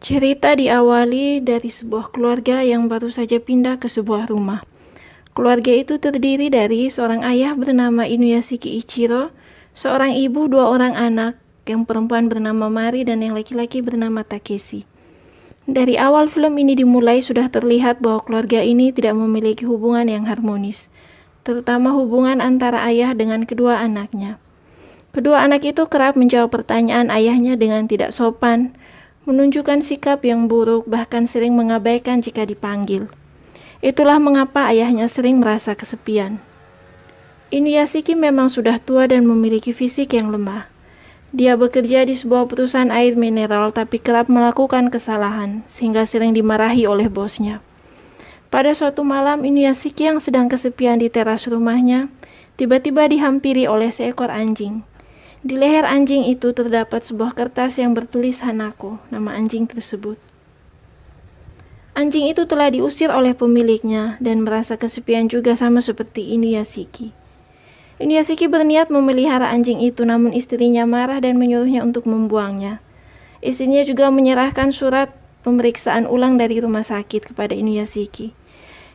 Cerita diawali dari sebuah keluarga yang baru saja pindah ke sebuah rumah. Keluarga itu terdiri dari seorang ayah bernama Inuyashiki Ichiro, seorang ibu, dua orang anak, yang perempuan bernama Mari dan yang laki-laki bernama Takeshi. Dari awal film ini dimulai sudah terlihat bahwa keluarga ini tidak memiliki hubungan yang harmonis, terutama hubungan antara ayah dengan kedua anaknya. Kedua anak itu kerap menjawab pertanyaan ayahnya dengan tidak sopan, menunjukkan sikap yang buruk, bahkan sering mengabaikan jika dipanggil. Itulah mengapa ayahnya sering merasa kesepian. Inuyashiki memang sudah tua dan memiliki fisik yang lemah. Dia bekerja di sebuah perusahaan air mineral tapi kerap melakukan kesalahan, sehingga sering dimarahi oleh bosnya. Pada suatu malam, Inuyashiki yang sedang kesepian di teras rumahnya, tiba-tiba dihampiri oleh seekor anjing. Di leher anjing itu terdapat sebuah kertas yang bertulis Hanako, nama anjing tersebut. Anjing itu telah diusir oleh pemiliknya dan merasa kesepian juga sama seperti Inuyashiki. Inuyashiki berniat memelihara anjing itu, namun istrinya marah dan menyuruhnya untuk membuangnya. Istrinya juga menyerahkan surat pemeriksaan ulang dari rumah sakit kepada Inuyashiki.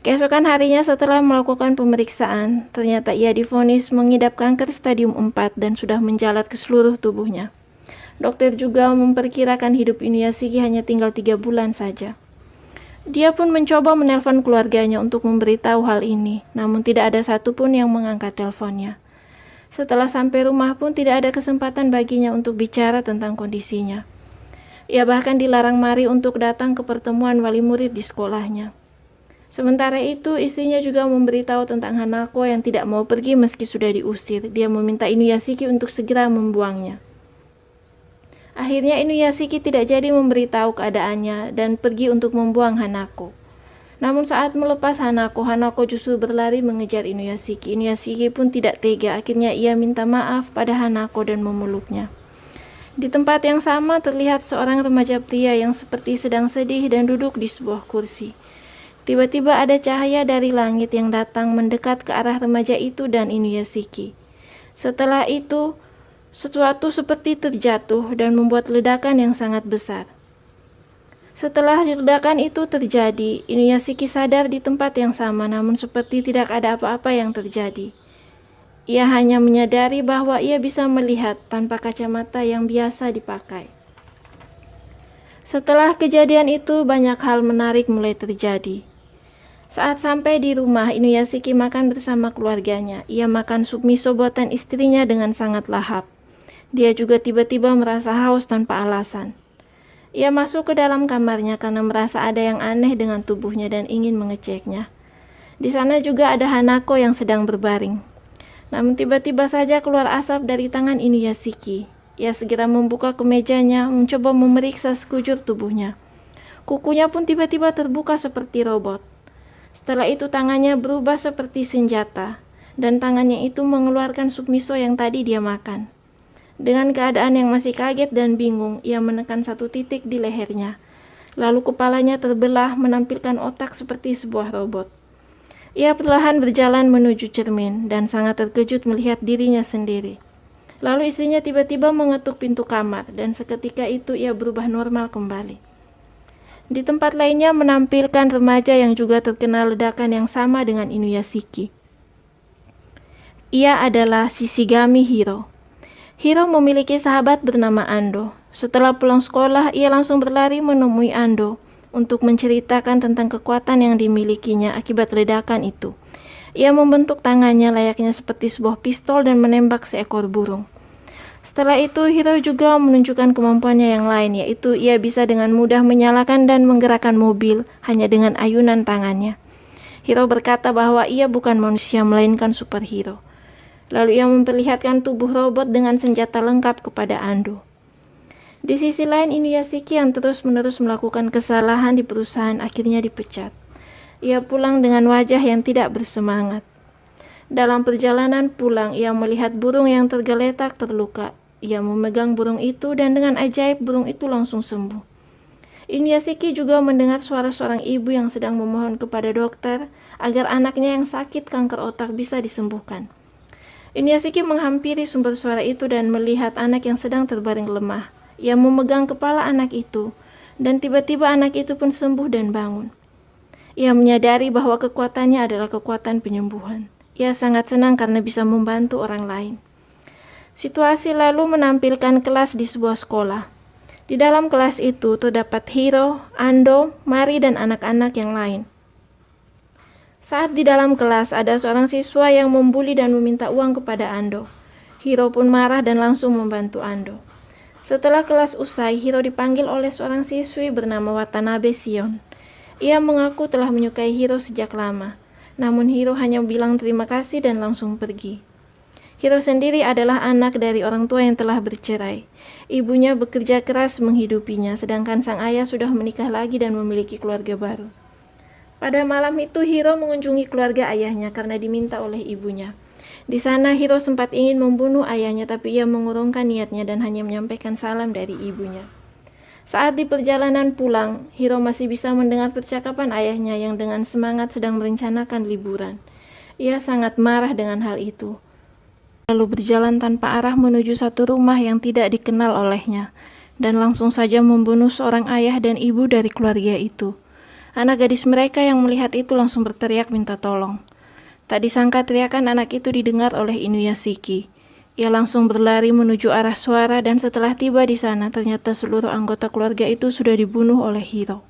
Keesokan harinya setelah melakukan pemeriksaan, ternyata ia divonis mengidap kanker stadium 4 dan sudah menjalar ke seluruh tubuhnya. Dokter juga memperkirakan hidup Inuyashiki hanya tinggal 3 bulan saja. Dia pun mencoba menelpon keluarganya untuk memberitahu hal ini, namun tidak ada satupun yang mengangkat teleponnya. Setelah sampai rumah pun tidak ada kesempatan baginya untuk bicara tentang kondisinya. Ia bahkan dilarang Mari untuk datang ke pertemuan wali murid di sekolahnya. Sementara itu, istrinya juga memberitahu tentang Hanako yang tidak mau pergi meski sudah diusir. Dia meminta Inuyashiki untuk segera membuangnya. Akhirnya Inuyashiki tidak jadi memberitahu keadaannya dan pergi untuk membuang Hanako. Namun saat melepas Hanako, Hanako justru berlari mengejar Inuyashiki. Inuyashiki pun tidak tega, akhirnya ia minta maaf pada Hanako dan memeluknya. Di tempat yang sama terlihat seorang remaja pria yang seperti sedang sedih dan duduk di sebuah kursi. Tiba-tiba ada cahaya dari langit yang datang mendekat ke arah remaja itu dan Inuyashiki. Setelah itu, sesuatu seperti terjatuh dan membuat ledakan yang sangat besar. Setelah ledakan itu terjadi, Inuyashiki sadar di tempat yang sama, namun seperti tidak ada apa-apa yang terjadi. Ia hanya menyadari bahwa ia bisa melihat tanpa kacamata yang biasa dipakai. Setelah kejadian itu, banyak hal menarik mulai terjadi. Saat sampai di rumah, Inuyashiki makan bersama keluarganya. Ia makan sup miso buatan istrinya dengan sangat lahap. Dia juga tiba-tiba merasa haus tanpa alasan. Ia masuk ke dalam kamarnya karena merasa ada yang aneh dengan tubuhnya dan ingin mengeceknya. Di sana juga ada Hanako yang sedang berbaring. Namun tiba-tiba saja keluar asap dari tangan Inuyashiki. Ia segera membuka kemejanya, mencoba memeriksa sekujur tubuhnya. Kukunya pun tiba-tiba terbuka seperti robot. Setelah itu tangannya berubah seperti senjata, dan tangannya itu mengeluarkan sup miso yang tadi dia makan. Dengan keadaan yang masih kaget dan bingung, ia menekan satu titik di lehernya. Lalu kepalanya terbelah menampilkan otak seperti sebuah robot. Ia perlahan berjalan menuju cermin dan sangat terkejut melihat dirinya sendiri. Lalu istrinya tiba-tiba mengetuk pintu kamar dan seketika itu ia berubah normal kembali. Di tempat lainnya menampilkan remaja yang juga terkena ledakan yang sama dengan Inuyashiki. Ia adalah Shishigami Hiro. Hiro memiliki sahabat bernama Ando. Setelah pulang sekolah, ia langsung berlari menemui Ando untuk menceritakan tentang kekuatan yang dimilikinya akibat ledakan itu. Ia membentuk tangannya layaknya seperti sebuah pistol dan menembak seekor burung. Setelah itu, Hiro juga menunjukkan kemampuannya yang lain, yaitu ia bisa dengan mudah menyalakan dan menggerakkan mobil hanya dengan ayunan tangannya. Hiro berkata bahwa ia bukan manusia melainkan superhero. Lalu ia memperlihatkan tubuh robot dengan senjata lengkap kepada Ando. Di sisi lain, Inuyashiki yang terus-menerus melakukan kesalahan di perusahaan akhirnya dipecat. Ia pulang dengan wajah yang tidak bersemangat. Dalam perjalanan pulang, ia melihat burung yang tergeletak terluka. Ia memegang burung itu dan dengan ajaib burung itu langsung sembuh. Inuyashiki juga mendengar suara seorang ibu yang sedang memohon kepada dokter agar anaknya yang sakit kanker otak bisa disembuhkan. Inuyashiki menghampiri sumber suara itu dan melihat anak yang sedang terbaring lemah. Ia memegang kepala anak itu Dan tiba-tiba anak itu pun sembuh dan bangun. Ia menyadari bahwa kekuatannya adalah kekuatan penyembuhan. Ia sangat senang karena bisa membantu orang lain. Situasi lalu menampilkan kelas di sebuah sekolah. Di dalam kelas itu terdapat Hiro, Ando, Mari, dan anak-anak yang lain. Saat di dalam kelas ada seorang siswa yang membuli dan meminta uang kepada Ando. Hiro pun marah dan langsung membantu Ando. Setelah kelas usai, Hiro dipanggil oleh seorang siswi bernama Watanabe Shion. Ia mengaku telah menyukai Hiro sejak lama, namun Hiro hanya bilang terima kasih dan langsung pergi. Hiro sendiri adalah anak dari orang tua yang telah bercerai. Ibunya bekerja keras menghidupinya, sedangkan sang ayah sudah menikah lagi dan memiliki keluarga baru. Pada malam itu, Hiro mengunjungi keluarga ayahnya karena diminta oleh ibunya. Di sana, Hiro sempat ingin membunuh ayahnya, tapi ia mengurungkan niatnya dan hanya menyampaikan salam dari ibunya. Saat di perjalanan pulang, Hiro masih bisa mendengar percakapan ayahnya yang dengan semangat sedang merencanakan liburan. Ia sangat marah dengan hal itu. Lalu berjalan tanpa arah menuju satu rumah yang tidak dikenal olehnya, dan langsung saja membunuh seorang ayah dan ibu dari keluarga itu. Anak gadis mereka yang melihat itu langsung berteriak minta tolong. Tak disangka teriakan anak itu didengar oleh Inuyashiki. Ia langsung berlari menuju arah suara dan setelah tiba di sana ternyata seluruh anggota keluarga itu sudah dibunuh oleh Hiro.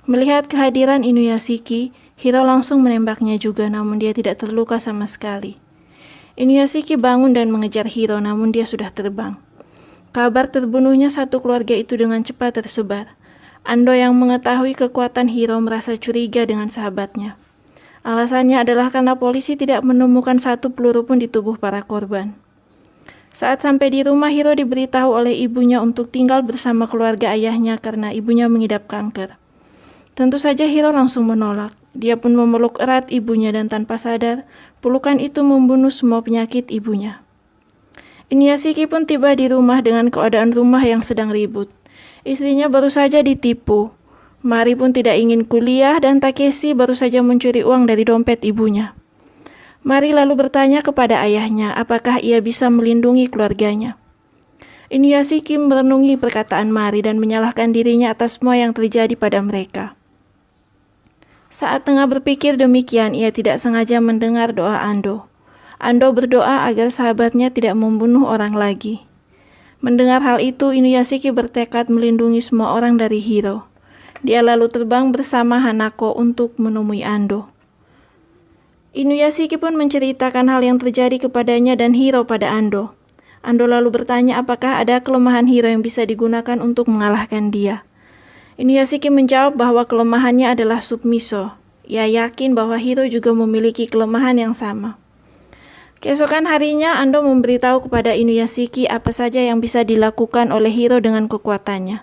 Melihat kehadiran Inuyashiki, Hiro langsung menembaknya juga namun dia tidak terluka sama sekali. Inuyashiki bangun dan mengejar Hiro namun dia sudah terbang. Kabar terbunuhnya satu keluarga itu dengan cepat tersebar. Ando yang mengetahui kekuatan Hiro merasa curiga dengan sahabatnya. Alasannya adalah karena polisi tidak menemukan satu peluru pun di tubuh para korban. Saat sampai di rumah, Hiro diberitahu oleh ibunya untuk tinggal bersama keluarga ayahnya karena ibunya mengidap kanker. Tentu saja Hiro langsung menolak. Dia pun memeluk erat ibunya dan tanpa sadar, pelukan itu membunuh semua penyakit ibunya. Inuyashiki pun tiba di rumah dengan keadaan rumah yang sedang ribut. Istrinya baru saja ditipu. Mari pun tidak ingin kuliah dan Takeshi baru saja mencuri uang dari dompet ibunya. Mari lalu bertanya kepada ayahnya apakah ia bisa melindungi keluarganya. Inuyashiki merenungi perkataan Mari dan menyalahkan dirinya atas semua yang terjadi pada mereka. Saat tengah berpikir demikian, ia tidak sengaja mendengar doa Ando. Ando berdoa agar sahabatnya tidak membunuh orang lagi. Mendengar hal itu, Inuyashiki bertekad melindungi semua orang dari Hiro. Dia lalu terbang bersama Hanako untuk menemui Ando. Inuyashiki pun menceritakan hal yang terjadi kepadanya dan Hiro pada Ando. Ando lalu bertanya apakah ada kelemahan Hiro yang bisa digunakan untuk mengalahkan dia. Inuyashiki menjawab bahwa kelemahannya adalah submiso. Ia yakin bahwa Hiro juga memiliki kelemahan yang sama. Keesokan harinya, Ando memberitahu kepada Inuyashiki apa saja yang bisa dilakukan oleh Hiro dengan kekuatannya.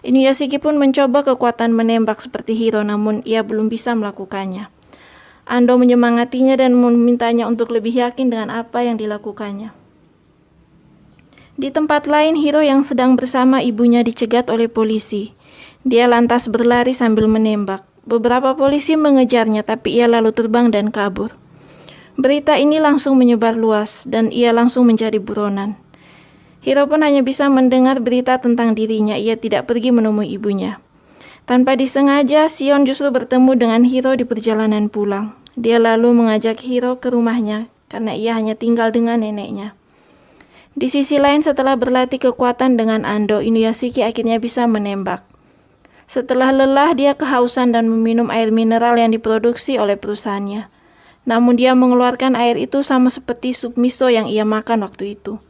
Inuyashiki pun mencoba kekuatan menembak seperti Hiro, namun ia belum bisa melakukannya. Ando menyemangatinya dan memintanya untuk lebih yakin dengan apa yang dilakukannya. Di tempat lain, Hiro yang sedang bersama ibunya dicegat oleh polisi. Dia lantas berlari sambil menembak. Beberapa polisi mengejarnya, tapi ia lalu terbang dan kabur. Berita ini langsung menyebar luas dan ia langsung mencari buronan. Hiro pun hanya bisa mendengar berita tentang dirinya, ia tidak pergi menemui ibunya. Tanpa disengaja, Shion justru bertemu dengan Hiro di perjalanan pulang. Dia lalu mengajak Hiro ke rumahnya karena ia hanya tinggal dengan neneknya. Di sisi lain, setelah berlatih kekuatan dengan Ando, Inuyashiki akhirnya bisa menembak. Setelah lelah, dia kehausan dan meminum air mineral yang diproduksi oleh perusahaannya. Namun dia mengeluarkan air itu sama seperti sup miso yang ia makan waktu itu.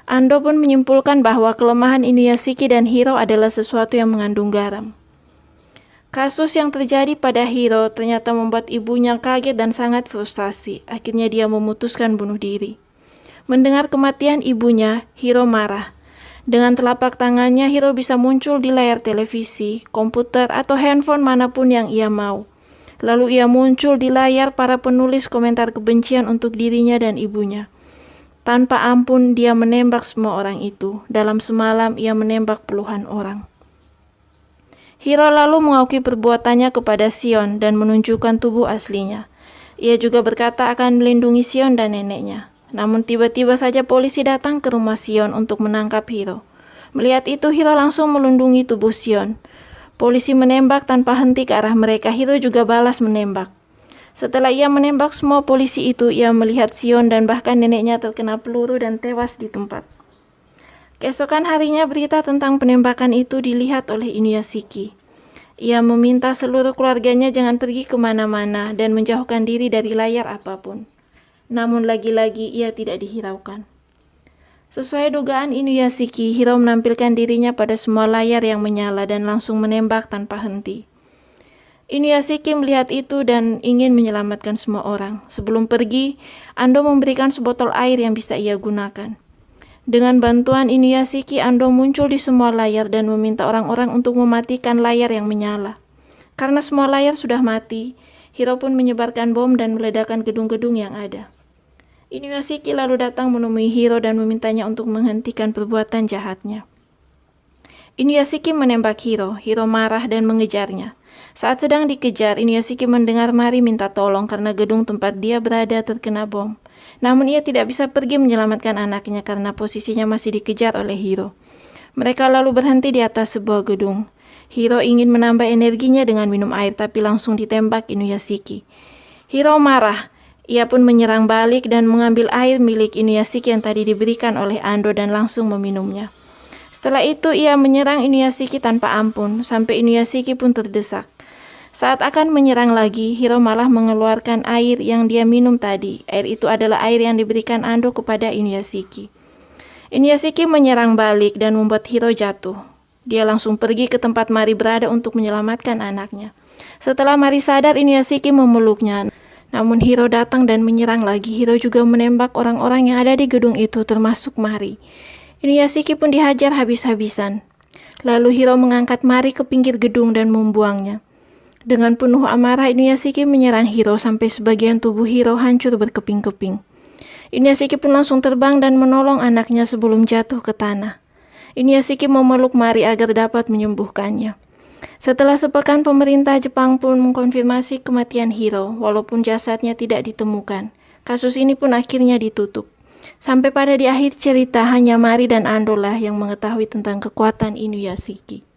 Ando pun menyimpulkan bahwa kelemahan Inuyashiki dan Hiro adalah sesuatu yang mengandung garam. Kasus yang terjadi pada Hiro ternyata membuat ibunya kaget dan sangat frustasi. Akhirnya dia memutuskan bunuh diri. Mendengar kematian ibunya, Hiro marah. Dengan telapak tangannya, Hiro bisa muncul di layar televisi, komputer, atau handphone manapun yang ia mau. Lalu ia muncul di layar para penulis komentar kebencian untuk dirinya dan ibunya. Tanpa ampun dia menembak semua orang itu. Dalam semalam ia menembak puluhan orang. Hiro lalu mengakui perbuatannya kepada Shion dan menunjukkan tubuh aslinya. Ia juga berkata akan melindungi Shion dan neneknya. Namun tiba-tiba saja polisi datang ke rumah Shion untuk menangkap Hiro. Melihat itu, Hiro langsung melindungi tubuh Shion. Polisi menembak tanpa henti ke arah mereka. Hiro juga balas menembak. Setelah ia menembak semua polisi itu, ia melihat Shion dan bahkan neneknya terkena peluru dan tewas di tempat. Keesokan harinya berita tentang penembakan itu dilihat oleh Inuyashiki. Ia meminta seluruh keluarganya jangan pergi kemana-mana dan menjauhkan diri dari layar apapun. Namun lagi-lagi ia tidak dihiraukan. Sesuai dugaan Inuyashiki, Hiro menampilkan dirinya pada semua layar yang menyala dan langsung menembak tanpa henti. Inuyashiki melihat itu dan ingin menyelamatkan semua orang. Sebelum pergi, Ando memberikan sebotol air yang bisa ia gunakan. Dengan bantuan Inuyashiki, Ando muncul di semua layar dan meminta orang-orang untuk mematikan layar yang menyala. Karena semua layar sudah mati, Hiro pun menyebarkan bom dan meledakkan gedung-gedung yang ada. Inuyashiki lalu datang menemui Hiro dan memintanya untuk menghentikan perbuatan jahatnya. Inuyashiki menembak Hiro. Hiro marah dan mengejarnya. Saat sedang dikejar, Inuyashiki mendengar Mari minta tolong karena gedung tempat dia berada terkena bom. Namun ia tidak bisa pergi menyelamatkan anaknya karena posisinya masih dikejar oleh Hiro. Mereka lalu berhenti di atas sebuah gedung. Hiro ingin menambah energinya dengan minum air tapi langsung ditembak Inuyashiki. Hiro marah. Ia pun menyerang balik dan mengambil air milik Inuyashiki yang tadi diberikan oleh Ando dan langsung meminumnya. Setelah itu ia menyerang Inuyashiki tanpa ampun sampai Inuyashiki pun terdesak. Saat akan menyerang lagi, Hiro malah mengeluarkan air yang dia minum tadi. Air itu adalah air yang diberikan Ando kepada Inuyashiki. Inuyashiki menyerang balik dan membuat Hiro jatuh. Dia langsung pergi ke tempat Mari berada untuk menyelamatkan anaknya. Setelah Mari sadar, Inuyashiki memeluknya. Namun Hiro datang dan menyerang lagi. Hiro juga menembak orang-orang yang ada di gedung itu termasuk Mari. Inuyashiki pun dihajar habis-habisan. Lalu Hiro mengangkat Mari ke pinggir gedung dan membuangnya. Dengan penuh amarah, Inuyashiki menyerang Hiro sampai sebagian tubuh Hiro hancur berkeping-keping. Inuyashiki pun langsung terbang dan menolong anaknya sebelum jatuh ke tanah. Inuyashiki memeluk Mari agar dapat menyembuhkannya. Setelah sepekan, pemerintah Jepang pun mengkonfirmasi kematian Hiro, walaupun jasadnya tidak ditemukan. Kasus ini pun akhirnya ditutup. Sampai pada di akhir cerita, hanya Mari dan Ando lah yang mengetahui tentang kekuatan Inuyashiki.